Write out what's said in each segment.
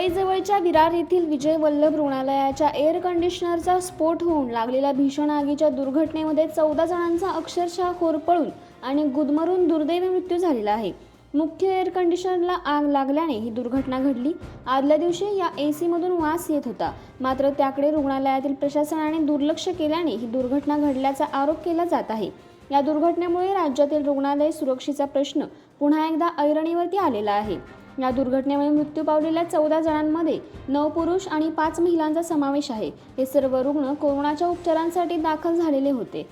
मुंबईजवळच्या विरार येथील विजय वल्लभ रुग्णालयाच्या एअर कंडिशनरचा स्फोट होऊन लागलेल्या भीषण आगीच्या दुर्घटनेमध्ये 14 जणांचा अक्षरशः होरपळून आणि गुदमरून दुर्दैवी मृत्यू झालेला आहे। मुख्य एअर कंडिशनरला आग लागल्याने ही दुर्घटना घडली। आदल्या दिवशी या एसी मधून वास येत होता, मात्र त्याकडे रुग्णालयातील प्रशासनाने दुर्लक्ष केल्याने ही दुर्घटना घडल्याचा आरोप केला जात आहे। या दुर्घटनेमुळे राज्यातील रुग्णालय सुरक्षेचा प्रश्न पुन्हा एकदा ऐरणीवरती आलेला आहे। या दुर्घटनेमुळे मृत्यू पावलेल्या 14 जणांमध्ये 9 पुरुष आणि 5 महिलांचा समावेश आहे। हे सर्व रुग्ण कोरोनाच्या उपचारांसाठी दाखल झालेले होते।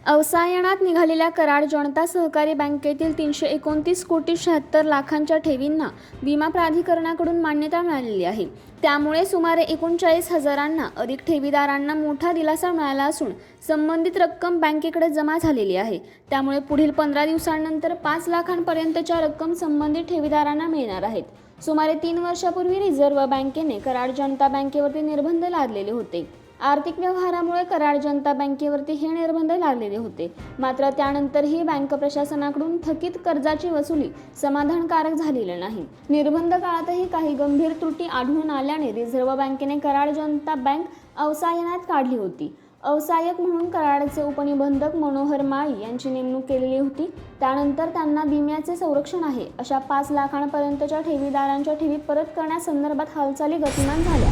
अवसायनात निघालेल्या कराड जनता सहकारी बँकेतील 329 कोटी 76 लाखांच्या ठेवींना विमा प्राधिकरणाकडून मान्यता मिळालेली आहे। त्यामुळे सुमारे 39,000 अधिक ठेवीदारांना मोठा दिलासा मिळाला असून संबंधित रक्कम बँकेकडे जमा झालेली आहे। त्यामुळे पुढील 15 दिवसांनंतर 5 लाखांपर्यंतच्या रक्कम संबंधित ठेवीदारांना मिळणार आहेत। सुमारे 3 वर्षापूर्वी रिझर्व्ह बँकेने कराड जनता बँकेवरती निर्बंध लादलेले होते। आर्थिक व्यवहारामुळे कराड जनता बँकेवरती हे निर्बंध लागलेले होते, मात्र त्यानंतरही बँक प्रशासनाकडून थकीत कर्जाची वसुली समाधानकारक झालेली नाही। निर्बंध काळातही काही गंभीर त्रुटी आढळून आल्याने रिझर्व्ह बँकेने कराड जनता बँक अवसायनात काढली होती। अवसायक म्हणून कराडचे उपनिबंधक मनोहर माळी यांची नेमणूक केलेली होती। त्यानंतर त्यांना विम्याचे संरक्षण आहे अशा 5 लाखांपर्यंतच्या ठेवीदारांच्या ठेवी परत करण्यासंदर्भात हालचाली गतिमान झाल्या।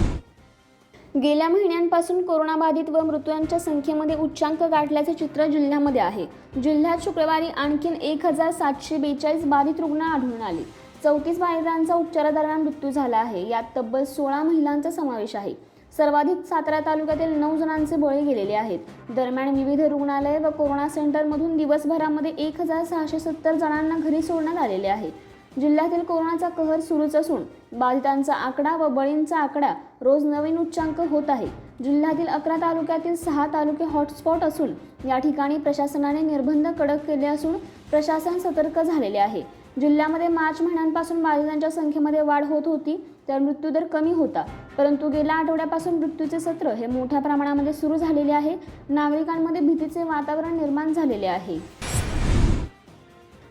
गेल्या महिन्यांपासून कोरोनाबाधित व मृत्यूंच्या संख्येमध्ये उच्चांक गाठल्याचे चित्र जिल्ह्यामध्ये आहे। जिल्ह्यात शुक्रवारी आणखी 1742 बाधित रुग्ण आढळून आले। 34 बाधितांचा उपचारादरम्यान मृत्यू झाला आहे। यात तब्बल 16 महिलांचा समावेश आहे। सर्वाधिक सातारा तालुक्यातील 9 जणांचे बळी गेलेले आहेत। दरम्यान विविध रुग्णालय व कोरोना सेंटरमधून दिवसभरामध्ये 1670 जणांना घरी सोडण्यात आलेले आहे। जिल्ह्यातील कोरोनाचा कहर सुरूच असून बाधितांचा आकडा व बळींचा आकडा रोज नवीन उच्चांक होत आहे। जिल्ह्यातील 11 तालुक्यातील 6 तालुके हॉटस्पॉट असून या ठिकाणी प्रशासनाने निर्बंध कडक केले असून प्रशासन सतर्क झालेले आहे। जिल्ह्यामध्ये मार्च महिन्यापासून बाधितांच्या संख्येमध्ये वाढ होत होती तर मृत्यूदर कमी होता, परंतु गेल्या आठवड्यापासून मृत्यूचे सत्र हे मोठ्या प्रमाणामध्ये सुरू झालेले आहे। नागरिकांमध्ये भीतीचे वातावरण निर्माण झालेले आहे।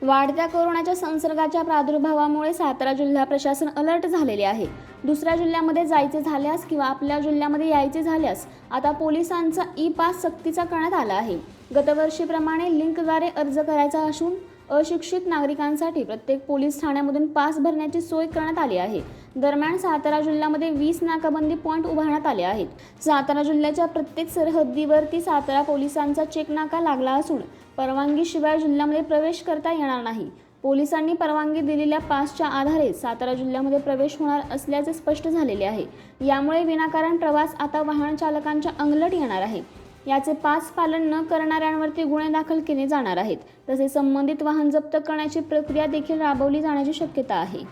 वाढत्या कोरोनाच्या संसर्गाच्या प्रादुर्भावामुळे सातारा जिल्हा प्रशासन अलर्ट झालेले आहे। दुसऱ्या जिल्ह्यामध्ये जायचे झाल्यास किंवा आपल्या जिल्ह्यामध्ये यायचे झाल्यास आता पोलिसांचा ई-पास सक्तीचा करण्यात आला आहे। गतवर्षीप्रमाणे लिंकद्वारे अर्ज करायचा असून अशिक्षित नागरिकांसाठी प्रत्येक पोलीस ठाण्यामधून पास भरण्याची सोय करण्यात आली आहे। दरम्यान सातारा जिल्ह्यामध्ये 20 नाकाबंदी पॉइंट उभारण्यात आले आहेत। सातारा जिल्ह्याच्या प्रत्येक सरहद्दीवरती सातारा पोलिसांचा चेक नाका लागला असून परवानगीशिवाय जिल्ह्यामध्ये प्रवेश करता येणार नाही। पोलिसांनी परवानगी दिलेल्या पासच्या आधारे सातारा जिल्ह्यामध्ये प्रवेश होणार असल्याचे स्पष्ट झालेले आहे। यामुळे विनाकारण प्रवास आता वाहन चालकांच्या अंगलट येणार आहे। याचे पास पालन न करणाऱ्यांवरती गुन्हे दाखल केले जाणार आहेत। तसेच संबंधित वाहन जप्त करण्याची प्रक्रिया देखील राबवली जाण्याची शक्यता आहे।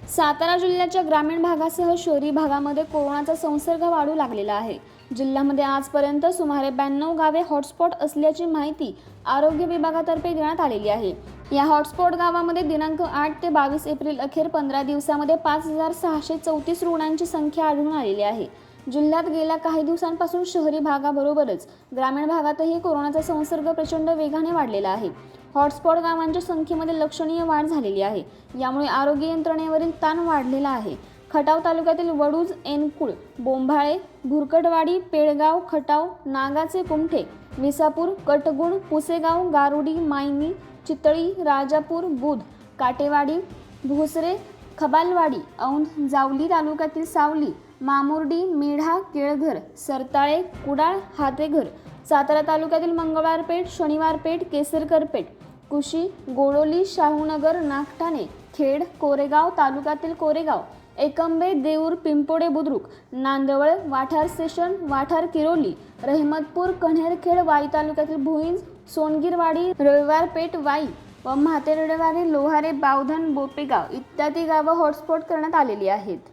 सातारा जिल्ह्याच्या ग्रामीण भागासह शहरी भागामध्ये कोरोनाचा संसर्ग वाढू लागलेला आहे। जिल्ह्यामध्ये आजपर्यंत सुमारे 92 गावे हॉटस्पॉट असल्याची माहिती आरोग्य विभागातर्फे देण्यात आलेली आहे। या हॉटस्पॉट गावामध्ये दिनांक 8 ते 22 एप्रिल अखेर 15 दिवसामध्ये 5634 रुग्णांची संख्या आढळून आलेली आहे। जिल्ह्यात गेल्या काही दिवसांपासून शहरी भागाबरोबरच ग्रामीण भागातही कोरोनाचा संसर्ग प्रचंड वेगाने वाढलेला आहे। हॉटस्पॉट गावांच्या संख्येमध्ये लक्षणीय वाढ झालेली आहे। यामुळे आरोग्य यंत्रणेवरील ताण वाढलेला आहे। खटाव तालुक्यातील वडूज, एनकुळ, बोंभाळे, भुरकटवाडी, पेडगाव, खटाव, नागाचे कुमठे, विसापूर, कटगुण, पुसेगाव, गारुडी, मायनी, चितळी, राजापूर, बुध, काटेवाडी, भोसरे, खबालवाडी, औंध, जावली तालुक्यातील सावली, मामुर्डी, मेढा, केळघर, सरताळे, कुडाळ, हातेघर, सातारा तालुक्यातील मंगळवारपेठ, शनिवारपेठ, केसरकरपेठ, कुशी, गोडोली, शाहूनगर, नागठाणे, खेड, कोरेगाव तालुक्यातील कोरेगाव, एकंबे, देऊर, पिंपोडे बुद्रुक, नांदवळ, वाठार स्टेशन, वाठार किरोली, रहमतपूर, कन्हेरखेड, वाई तालुक्यातील भोईंज, सोनगीरवाडी, रविवारपेठ, वाई व म्हातेरडेवाडी, लोहारे, बावधन, बोपेगाव इत्यादी गावं हॉटस्पॉट करण्यात आलेली आहेत।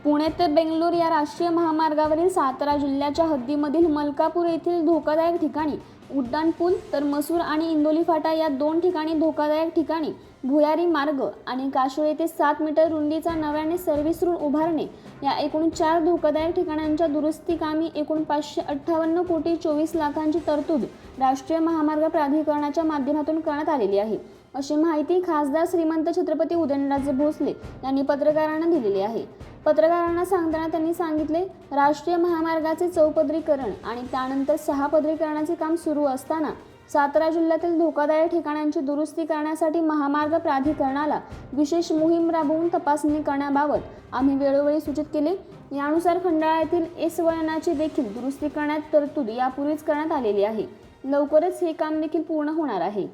पुणे ते बेंगलोर या राष्ट्रीय महामार्गावरील सातारा जिल्ह्याच्या हद्दीमधील मलकापूर येथील धोकादायक ठिकाणी उड्डाणपूल तर मसूर आणि इंदोली फाटा या 2 ठिकाणी धोकादायक ठिकाणी भुयारी मार्ग आणि काशोळ येथे 7 मीटर रुंदीचा नव्याने सर्व्हिस रूळ उभारणे या एकूण 4 धोकादायक ठिकाणांच्या दुरुस्ती कामी एकूण 558 कोटी 24 लाखांची तरतूद राष्ट्रीय महामार्ग प्राधिकरणाच्या माध्यमातून करण्यात आलेली आहे। अशी माहिती खासदार श्रीमंत छत्रपती उदयनराजे भोसले यांनी पत्रकारांना दिलेली आहे. पत्रकारांना सांगताना त्यांनी सांगितले, राष्ट्रीय महामार्गाचे चौपदरीकरण आणि त्यानंतर 6 पदरीकरणाचे काम सुरू असताना सातारा जिल्ह्यातील धोकादायक ठिकाणांची दुरुस्ती करण्यासाठी महामार्ग प्राधिकरणाला विशेष मोहीम राबवून तपासणी करण्याबाबत आम्ही वेळोवेळी सूचित केले. यानुसार खंडाळा येथील एस वळणाची देखील दुरुस्ती करण्यात तरतूद यापूर्वीच करण्यात आलेली आहे. लवकरच हे काम देखील पूर्ण होणार आहे.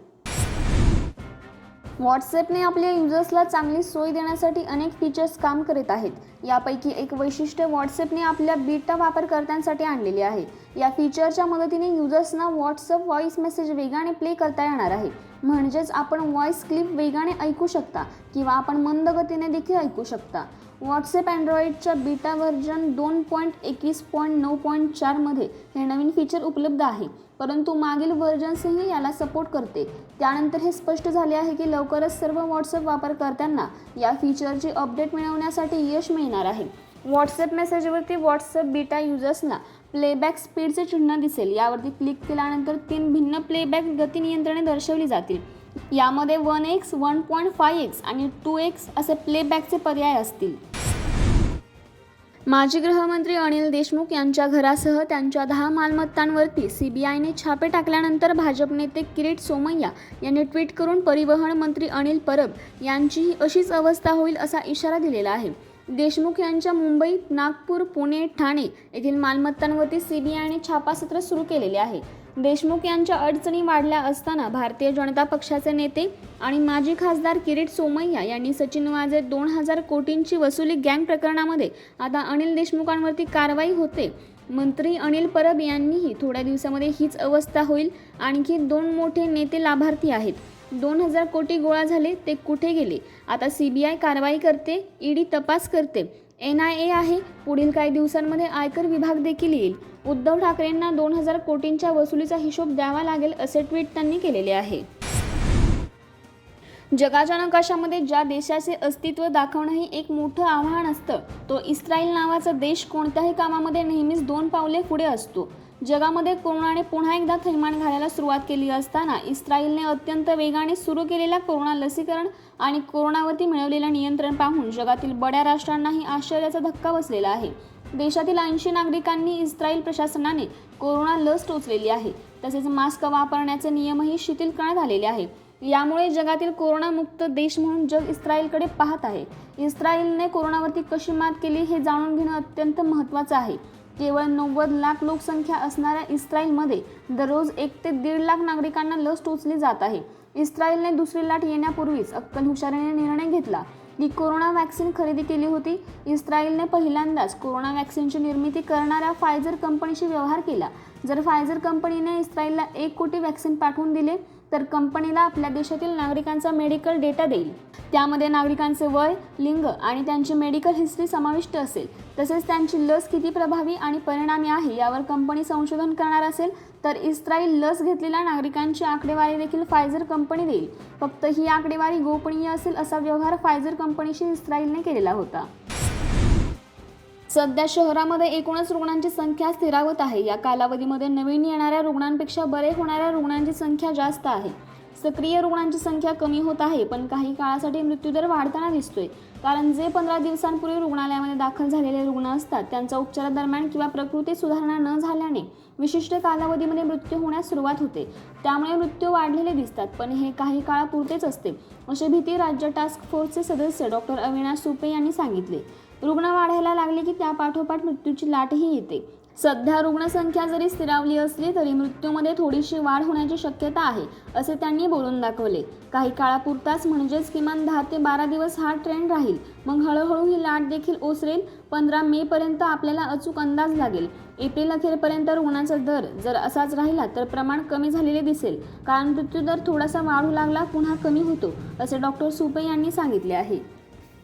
व्हॉट्सॲपने आपल्या युजर्सला चांगली सोय देण्यासाठी अनेक फीचर्स काम करत आहेत. यापैकी एक वैशिष्ट्य व्हॉट्सॲपने आपल्या बीटा वापरकर्त्यांसाठी आणलेले आहे. या फीचरच्या मदतीने युजर्सना व्हॉट्सॲप व्हॉइस मेसेज वेगाने प्ले करता येणार आहे. म्हणजेच आपण व्हॉइस क्लिप वेगाने ऐकू शकता किंवा आपण मंद गतीने देखील ऐकू शकता. व्हॉट्सॲप अँड्रॉइडच्या बीटा व्हर्जन 2.21.9.4 मध्ये हे नवीन फीचर उपलब्ध आहे, परंतु मागील व्हर्जन्सही याला सपोर्ट करते. त्यानंतर हे स्पष्ट झाले आहे की लवकरच सर्व व्हॉट्सॲप वापरकर्त्यांना या फीचरची अपडेट मिळवण्यासाठी यश मिळणार आहे. व्हॉट्सॲप मेसेजवरती व्हॉट्सॲप बीटा युजर्सना प्लेबॅक स्पीडचे चिन्ह दिसेल. यावरती क्लिक केल्यानंतर 3 भिन्न प्लेबॅक गती नियंत्रणे दर्शवली जातील. यामध्ये 1x, 1.5x आणि 2x असे प्लेबॅकचे पर्याय असतील. माजी गृहमंत्री अनिल देशमुख यांच्या घरासह त्यांच्या 10 मालमत्तांवरती सीबीआयने छापे टाकल्यानंतर भाजप नेते किरीट सोमय्या यांनी ट्विट करून परिवहन मंत्री अनिल परब यांचीही अशीच अवस्था होईल असा इशारा दिलेला आहे. देशमुख यांच्या मुंबई, नागपूर, पुणे, ठाणे येथील मालमत्तांवरती सीबीआयने छापासत्र सुरू केलेले आहे. देशमुख यांच्या अडचणी वाढल्या असताना भारतीय जनता पक्षाचे नेते आणि माजी खासदार किरीट सोमय्या यांनी सचिन वाझे 2000 कोटींची वसुली गँग प्रकरणामध्ये आता अनिल देशमुखांवरती कारवाई होते. मंत्री अनिल परब यांनीही थोड्या दिवसामध्ये हीच अवस्था होईल. आणखी 2 मोठे नेते लाभार्थी आहेत. 2000 कोटी गोळा झाले, ते कुठे गेले? आता सीबीआय कारवाई करते, ईडी तपास करते, NIA आहे. पुढील काही दिवसांमध्ये आयकर विभाग देखील येईल. उद्धव ठाकरेंना 2000 कोटींच्या वसुलीचा हिशोब द्यावा लागेल असे ट्विट त्यांनी केलेले आहे. जगाच्या नकाशामध्ये ज्या देशाचे अस्तित्व दाखवणंही एक मोठं आव्हान असतं, तो इस्रायल नावाचा देश कोणत्याही कामामध्ये नेहमीच 2 पावले पुढे असतो. जगामध्ये कोरोनाने पुन्हा एकदा थैमान घालायला सुरुवात केली असताना इस्रायलने अत्यंत वेगाने सुरू केलेल्या कोरोना लसीकरण आणि कोरोनावरती मिळवलेलं नियंत्रण पाहून जगातील बड्या राष्ट्रांनाही आश्चर्याचा धक्का बसलेला आहे. देशातील 80 नागरिकांनी इस्रायल प्रशासनाने कोरोना लस टोचलेली आहे. तसेच मास्क वापरण्याचे नियमही शिथिल करण्यात आलेले आहे. यामुळे जगातील कोरोनामुक्त देश म्हणून जग इस्रायलकडे पाहत आहे. इस्रायलने कोरोनावरती कशी मात केली हे जाणून घेणं अत्यंत महत्त्वाचं आहे. केवळ 90 लाख लोकसंख्या असणाऱ्या इस्रायलमध्ये दररोज 1 ते 1.5 लाख नागरिकांना लस टोचली जात आहे. इस्रायलने दुसरी लाट येण्यापूर्वीच अक्कल हुशारीने निर्णय घेतला की कोरोना वॅक्सिन खरेदी केली होती. इस्रायलने पहिल्यांदाच कोरोना वॅक्सिनची निर्मिती करणाऱ्या फायझर कंपनीशी व्यवहार केला. जर फायझर कंपनीने इस्रायलला 1 कोटी वॅक्सिन पाठवून दिले तर कंपनीला आपल्या देशातील नागरिकांचा मेडिकल डेटा देईल. त्यामध्ये नागरिकांचे वय, लिंग आणि त्यांची मेडिकल हिस्ट्री समाविष्ट असेल. तसेच त्यांची लस किती प्रभावी आणि परिणामी आहे यावर कंपनी संशोधन करणार असेल. तर इस्रायल लस घेतलेल्या नागरिकांची आकडेवारी देखील फायझर कंपनी देईल. फक्त ही आकडेवारी गोपनीय असेल असा व्यवहार फायझर कंपनीशी इस्रायलने केलेला होता. सध्या शहरामध्ये एकूणच रुग्णांची संख्या स्थिरावत आहे. या कालावधीमध्ये नवीन येणाऱ्या रुग्णांपेक्षा बरे होणाऱ्या रुग्णांची संख्या जास्त आहे. सक्रिय रुग्णांची संख्या कमी होत आहे, पण काही काळासाठी मृत्यूदर वाढताना दिसतोय. कारण जे 15 दिवसांपूर्वी रुग्णालयामध्ये दाखल झालेले रुग्ण असतात त्यांचा उपचारादरम्यान किंवा प्रकृती सुधारणा न झाल्याने विशिष्ट कालावधीमध्ये मृत्यू होण्यास सुरुवात होते. त्यामुळे मृत्यू वाढलेले दिसतात, पण हे काही काळापुरतेच असते, अशी भीती राज्य टास्क फोर्सचे सदस्य डॉक्टर अविनाश सुपे यांनी सांगितले. रुग्ण वाढायला लागले की त्यापाठोपाठ मृत्यूची लाटही येते. सध्या रुग्णसंख्या जरी स्थिरावली असली तरी मृत्यूमध्ये थोडीशी वाढ होण्याची शक्यता आहे, असे त्यांनी बोलून दाखवले. काही काळापुरताच म्हणजेच किमान 10 ते 12 दिवस हा ट्रेंड राहील. मग हळूहळू ही लाट देखील ओसरेल. 15 मे पर्यंत आपल्याला अचूक अंदाज लागेल. एप्रिल अखेरपर्यंत रुग्णांचा दर जर असाच राहिला तर प्रमाण कमी झालेले दिसेल. कारण मृत्यूदर थोडासा वाढू लागला पुन्हा कमी होतो, असे डॉक्टर सुपे यांनी सांगितले आहे.